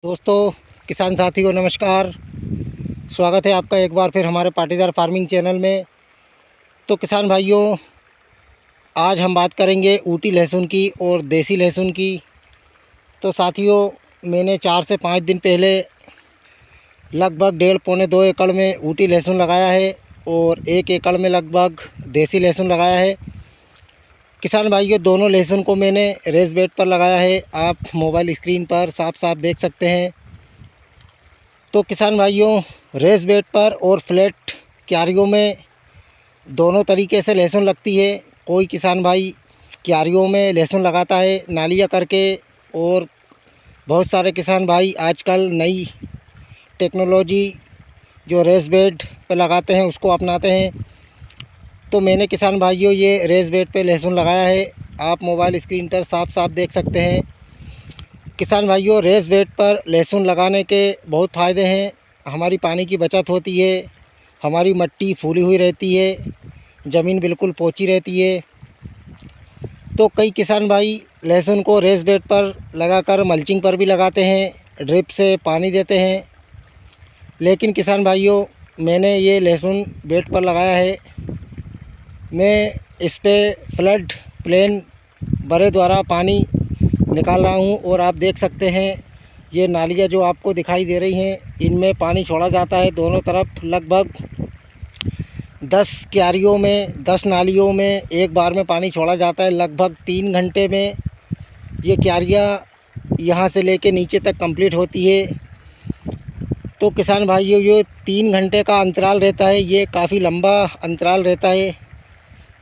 दोस्तों, किसान साथी को नमस्कार। स्वागत है आपका एक बार फिर हमारे पाटीदार फार्मिंग चैनल में। तो किसान भाइयों, आज हम बात करेंगे ऊटी लहसुन की और देसी लहसुन की। तो साथियों, मैंने 4 से 5 दिन पहले लगभग 1.5-पौने 2 एकड़ में ऊटी लहसुन लगाया है और 1 एकड़ में लगभग देसी लहसुन लगाया है। किसान भाइयों, दोनों लहसुन को मैंने रेस बेड पर लगाया है। आप मोबाइल स्क्रीन पर साफ साफ देख सकते हैं। तो किसान भाइयों, रेस बेड पर और फ्लैट क्यारियों में दोनों तरीके से लहसुन लगती है। कोई किसान भाई क्यारियों में लहसुन लगाता है नालियाँ करके, और बहुत सारे किसान भाई आजकल नई टेक्नोलॉजी जो रेस बेड पे लगाते हैं उसको अपनाते हैं। तो मैंने किसान भाइयों ये रेस बेड पे लहसुन लगाया है। आप मोबाइल स्क्रीन पर साफ साफ देख सकते हैं। किसान भाइयों, रेस बेड पर लहसुन लगाने के बहुत फ़ायदे हैं। हमारी पानी की बचत होती है, हमारी मिट्टी फूली हुई रहती है, ज़मीन बिल्कुल पोंची रहती है। तो कई किसान भाई लहसुन को रेस बेड पर लगाकर मल्चिंग पर भी लगाते हैं, ड्रिप से पानी देते हैं। लेकिन किसान भाइयों, मैंने ये लहसुन बेड पर लगाया है। मैं इस पे फ्लड प्लेन बड़े द्वारा पानी निकाल रहा हूँ और आप देख सकते हैं ये नालियाँ जो आपको दिखाई दे रही हैं, इनमें पानी छोड़ा जाता है दोनों तरफ। लगभग 10 क्यारियों में 10 नालियों में एक बार में पानी छोड़ा जाता है। लगभग 3 घंटे में ये क्यारियाँ यहाँ से लेके नीचे तक कंप्लीट होती है। तो किसान भाइयों, ये 3 घंटे का अंतराल रहता है, ये काफ़ी लंबा अंतराल रहता है।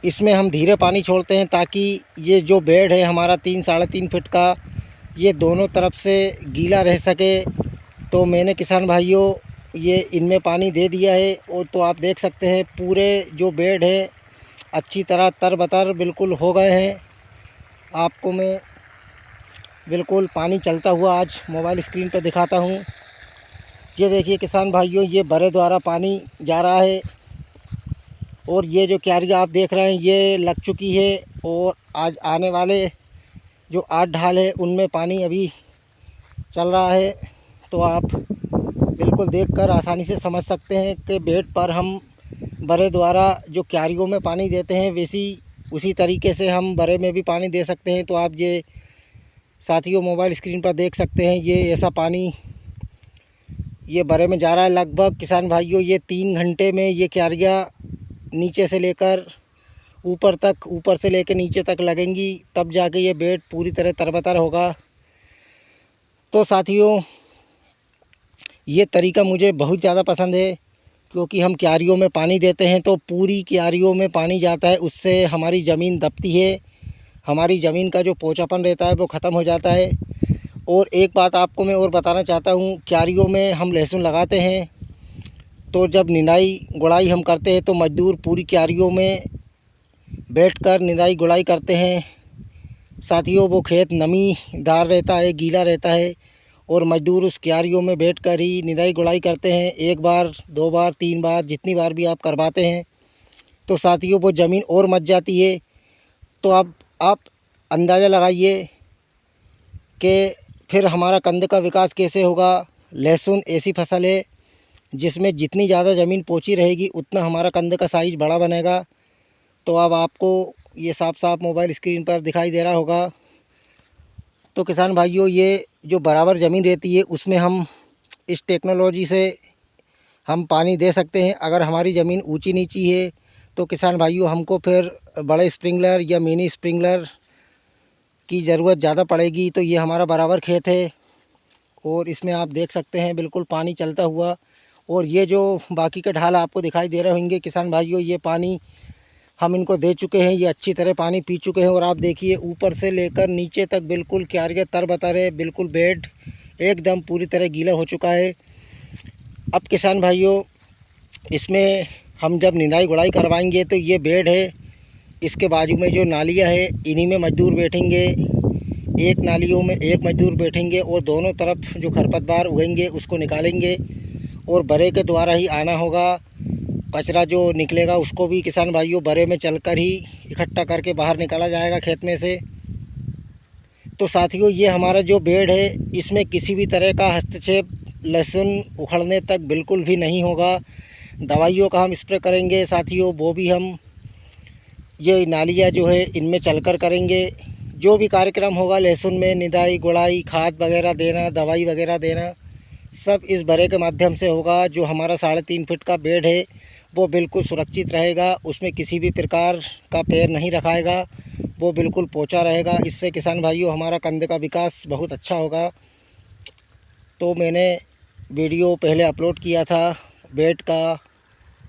इसमें हम धीरे पानी छोड़ते हैं ताकि ये जो बेड है हमारा 3-3.5 फीट का, ये दोनों तरफ से गीला रह सके। तो मैंने किसान भाइयों ये इनमें पानी दे दिया है। और तो आप देख सकते हैं पूरे जो बेड है अच्छी तरह तरबतर बिल्कुल हो गए हैं। आपको मैं बिल्कुल पानी चलता हुआ आज मोबाइल स्क्रीन पर दिखाता हूँ। ये देखिए किसान भाइयों, ये बड़े द्वारा पानी जा रहा है और ये जो क्यारियाँ आप देख रहे हैं ये लग चुकी है। और आज आने वाले जो 8 ढाल है उनमें पानी अभी चल रहा है। तो आप बिल्कुल देखकर आसानी से समझ सकते हैं कि बेड पर हम बड़े द्वारा जो क्यारियों में पानी देते हैं उसी तरीके से हम बड़े में भी पानी दे सकते हैं। तो आप ये साथियों मोबाइल स्क्रीन पर देख सकते हैं, ये ऐसा पानी ये बड़े में जा रहा है। लगभग किसान भाइयों, ये 3 घंटे में ये क्यारियाँ नीचे से लेकर ऊपर से लेकर नीचे तक लगेंगी, तब जाके ये बेड पूरी तरह तरबतर होगा। तो साथियों, ये तरीका मुझे बहुत ज़्यादा पसंद है, क्योंकि हम क्यारियों में पानी देते हैं तो पूरी क्यारियों में पानी जाता है, उससे हमारी ज़मीन दबती है, हमारी ज़मीन का जो पोंचापन रहता है वो ख़त्म हो जाता है। और एक बात आपको मैं और बताना चाहता हूँ, क्यारियों में हम लहसुन लगाते हैं तो जब निंदाई गुड़ाई हम करते हैं तो मज़दूर पूरी क्यारियों में बैठकर निंदाई गुड़ाई करते हैं। साथियों, वो खेत नमीदार रहता है, गीला रहता है, और मज़दूर उस क्यारियों में बैठकर ही निंदाई गुड़ाई करते हैं। 1 बार 2 बार 3 बार जितनी बार भी आप करवाते हैं तो साथियों वो ज़मीन और मच जाती है। तो अब आप अंदाज़ा लगाइए कि फिर हमारा कंद का विकास कैसे होगा। लहसुन ऐसी फसल है जिसमें जितनी ज़्यादा ज़मीन पोंची रहेगी उतना हमारा कंद का साइज़ बड़ा बनेगा। तो अब आपको ये साफ साफ मोबाइल स्क्रीन पर दिखाई दे रहा होगा। तो किसान भाइयों, ये जो बराबर ज़मीन रहती है उसमें हम इस टेक्नोलॉजी से हम पानी दे सकते हैं। अगर हमारी ज़मीन ऊंची नीची है तो किसान भाइयों हमको फिर बड़े स्प्रिंकलर या मिनी स्प्रिंकलर की ज़रूरत ज़्यादा पड़ेगी। तो ये हमारा बराबर खेत है और इसमें आप देख सकते हैं बिल्कुल पानी चलता हुआ। और ये जो बाकी के ढाल आपको दिखाई दे रहे होंगे किसान भाइयों, ये पानी हम इनको दे चुके हैं, ये अच्छी तरह पानी पी चुके हैं। और आप देखिए ऊपर से लेकर नीचे तक बिल्कुल क्यारियाँ तरबतर है, बिल्कुल बेड एकदम पूरी तरह गीला हो चुका है। अब किसान भाइयों, इसमें हम जब निंदाई गुड़ाई करवाएंगे तो ये बेड है, इसके बाजू में जो नालियाँ है इन्हीं में मज़दूर बैठेंगे। एक नालियों में एक मज़दूर बैठेंगे और दोनों तरफ जो खरपतवार उगेंगे उसको निकालेंगे और बड़े के द्वारा ही आना होगा। कचरा जो निकलेगा उसको भी किसान भाइयों बड़े में चलकर ही इकट्ठा करके बाहर निकाला जाएगा खेत में से। तो साथियों ये हमारा जो बेड है इसमें किसी भी तरह का हस्तक्षेप लहसुन उखड़ने तक बिल्कुल भी नहीं होगा। दवाइयों का हम स्प्रे करेंगे साथियों, वो भी हम ये नालियाँ जो है इनमें चलकर करेंगे। जो भी कार्यक्रम होगा लहसुन में, निदाई गुड़ाई, खाद वगैरह देना, दवाई वगैरह देना, सब इस बड़े के माध्यम से होगा। जो हमारा 3.5 फीट का बेड है वो बिल्कुल सुरक्षित रहेगा, उसमें किसी भी प्रकार का पैर नहीं रखाएगा, वो बिल्कुल पोंछा रहेगा। इससे किसान भाइयों हमारा कंद का विकास बहुत अच्छा होगा। तो मैंने वीडियो पहले अपलोड किया था बेड का।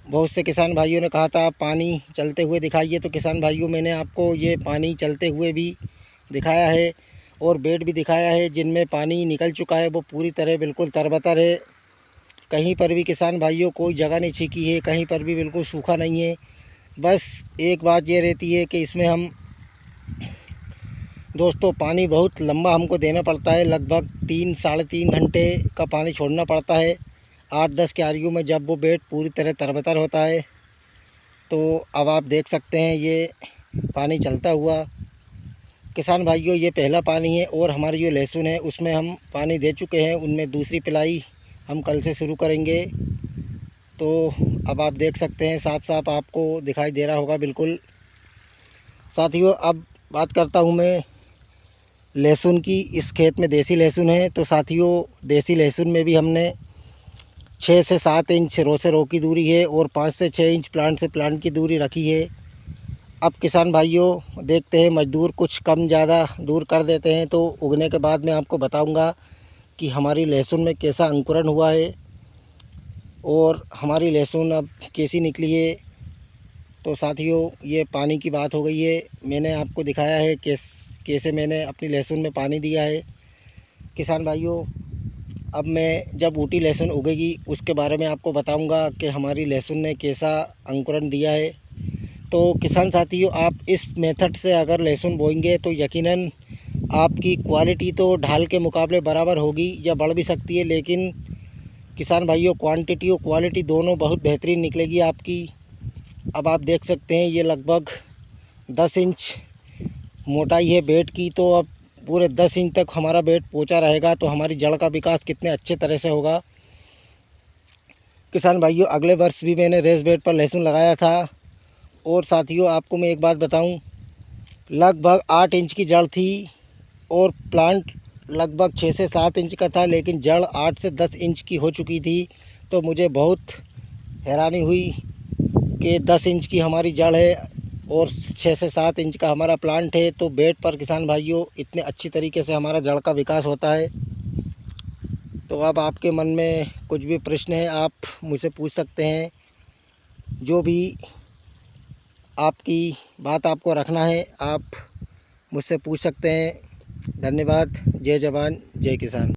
बहुत से किसान भाइयों ने कहा था पानी चलते हुए दिखाइए, तो किसान भाइयों मैंने आपको ये पानी चलते हुए भी दिखाया है और बेड भी दिखाया है जिनमें पानी निकल चुका है, वो पूरी तरह बिल्कुल तरबतर है। कहीं पर भी किसान भाइयों कोई जगह नहीं छीकी है, कहीं पर भी बिल्कुल सूखा नहीं है। बस एक बात ये रहती है कि इसमें हम दोस्तों पानी बहुत लंबा हमको देना पड़ता है, लगभग 3-3.5 घंटे का पानी छोड़ना पड़ता है 8-10 क्यारियों में, जब वो बेड पूरी तरह तरबतर होता है। तो अब आप देख सकते हैं ये पानी चलता हुआ। किसान भाइयों ये पहला पानी है और हमारी जो लहसुन है उसमें हम पानी दे चुके हैं, उनमें दूसरी पिलाई हम कल से शुरू करेंगे। तो अब आप देख सकते हैं साफ साफ आपको दिखाई दे रहा होगा बिल्कुल। साथियों अब बात करता हूँ मैं लहसुन की। इस खेत में देसी लहसुन है, तो साथियों देसी लहसुन में भी हमने 6 से 7 इंच रो से रो की दूरी है और 5 से 6 इंच प्लांट से प्लांट की दूरी रखी है। अब किसान भाइयों देखते हैं, मजदूर कुछ कम ज़्यादा दूर कर देते हैं, तो उगने के बाद मैं आपको बताऊंगा कि हमारी लहसुन में कैसा अंकुरण हुआ है और हमारी लहसुन अब कैसी निकली है। तो साथियों ये पानी की बात हो गई है, मैंने आपको दिखाया है कैसे मैंने अपनी लहसुन में पानी दिया है। किसान भाइयों अब मैं जब ऊटी लहसुन उगेगी उसके बारे में आपको बताऊंगा कि हमारी लहसुन ने कैसा अंकुरण दिया है। तो किसान साथियों आप इस मेथड से अगर लहसुन बोएंगे तो यकीनन आपकी क्वालिटी तो ढाल के मुकाबले बराबर होगी या बढ़ भी सकती है, लेकिन किसान भाइयों क्वांटिटी और क्वालिटी दोनों बहुत बेहतरीन निकलेगी आपकी। अब आप देख सकते हैं ये लगभग 10 इंच मोटाई है बेड की, तो अब पूरे 10 इंच तक हमारा बेड पोंछा रहेगा, तो हमारी जड़ का विकास कितने अच्छे तरह से होगा। किसान भाइयों अगले वर्ष भी मैंने रेस बेड पर लहसुन लगाया था और साथियों आपको मैं एक बात बताऊं, लगभग 8 इंच की जड़ थी और प्लांट लगभग 6 से 7 इंच का था, लेकिन जड़ 8 से 10 इंच की हो चुकी थी। तो मुझे बहुत हैरानी हुई कि 10 इंच की हमारी जड़ है और 6 से 7 इंच का हमारा प्लांट है, तो बेड पर किसान भाइयों इतने अच्छी तरीके से हमारा जड़ का विकास होता है। तो अब आपके मन में कुछ भी प्रश्न है आप मुझसे पूछ सकते हैं, जो भी आपकी बात आपको रखना है आप मुझसे पूछ सकते हैं। धन्यवाद। जय जवान जय किसान।